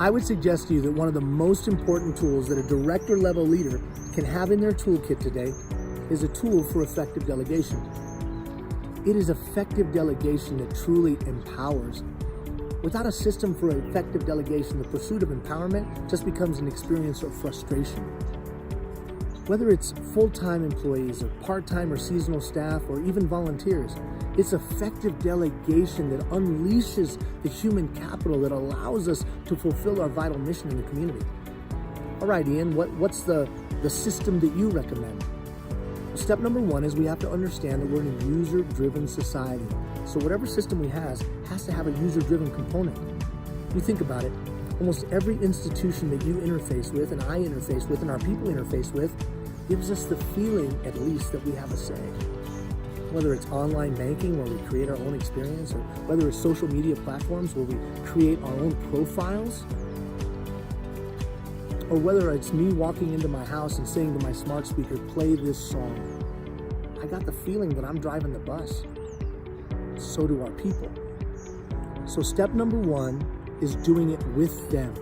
I would suggest to you that one of the most important tools that a director level leader can have in their toolkit today is a tool for effective delegation. It is effective delegation that truly empowers. Without a system for effective delegation, the pursuit of empowerment just becomes an experience of frustration. Whether it's full-time employees or part-time or seasonal staff or even volunteers, it's effective delegation that unleashes the human capital that allows us to fulfill our vital mission in the community. All right, Ian, what's the system that you recommend? Step number one is we have to understand that we're in a user-driven society. So whatever system we has to have a user-driven component. You think about it, almost every institution that you interface with and I interface with and our people interface with gives us the feeling, at least, that we have a say. Whether it's online banking where we create our own experience, or whether it's social media platforms where we create our own profiles, or whether it's me walking into my house and saying to my smart speaker, play this song. I got the feeling that I'm driving the bus. So do our people. So step number one is doing it with them.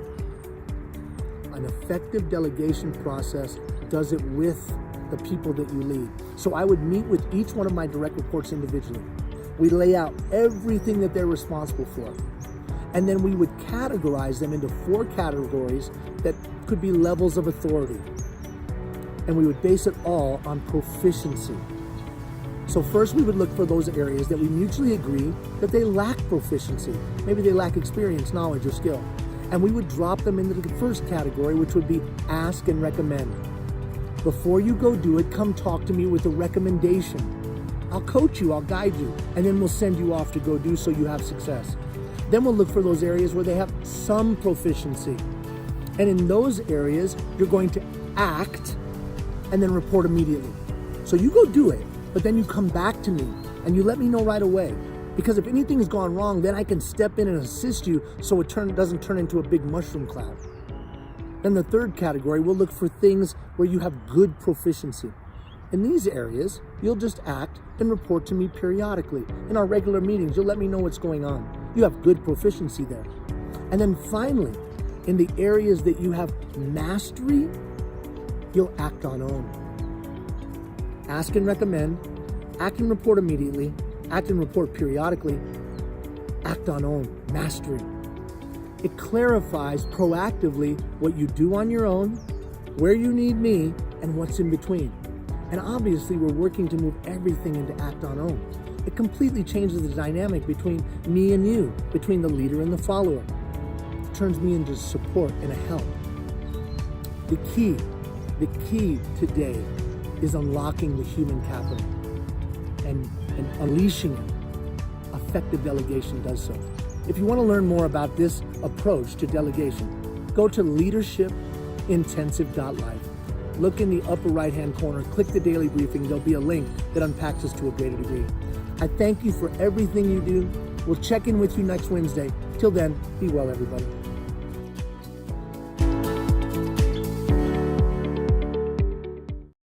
An effective delegation process does it with the people that you lead. So I would meet with each one of my direct reports individually. We lay out everything that they're responsible for. And then we would categorize them into 4 categories that could be levels of authority. And we would base it all on proficiency. So first we would look for those areas that we mutually agree that they lack proficiency. Maybe they lack experience, knowledge, or skill. And we would drop them into the first category, which would be ask and recommend. Before you go do it, come talk to me with a recommendation. I'll coach you, I'll guide you, and then we'll send you off to go do so you have success. Then we'll look for those areas where they have some proficiency. And in those areas, you're going to act and then report immediately. So you go do it, but then you come back to me and you let me know right away. Because if anything's gone wrong, then I can step in and assist you so it doesn't turn into a big mushroom cloud. Then the third category, we'll look for things where you have good proficiency. In these areas, you'll just act and report to me periodically. In our regular meetings, you'll let me know what's going on. You have good proficiency there. And then finally, in the areas that you have mastery, you'll act on own. Ask and recommend, act and report immediately, act and report periodically, act on own, mastery. It clarifies proactively what you do on your own, where you need me, and what's in between. And obviously we're working to move everything into act on own. It completely changes the dynamic between me and you, between the leader and the follower. It turns me into support and a help. The key today is unlocking the human capital and unleashing it. Effective delegation does so. If you want to learn more about this approach to delegation, go to leadershipintensive.life. Look in the upper right-hand corner, click the daily briefing. There'll be a link that unpacks this to a greater degree. I thank you for everything you do. We'll check in with you next Wednesday. Till then, be well, everybody.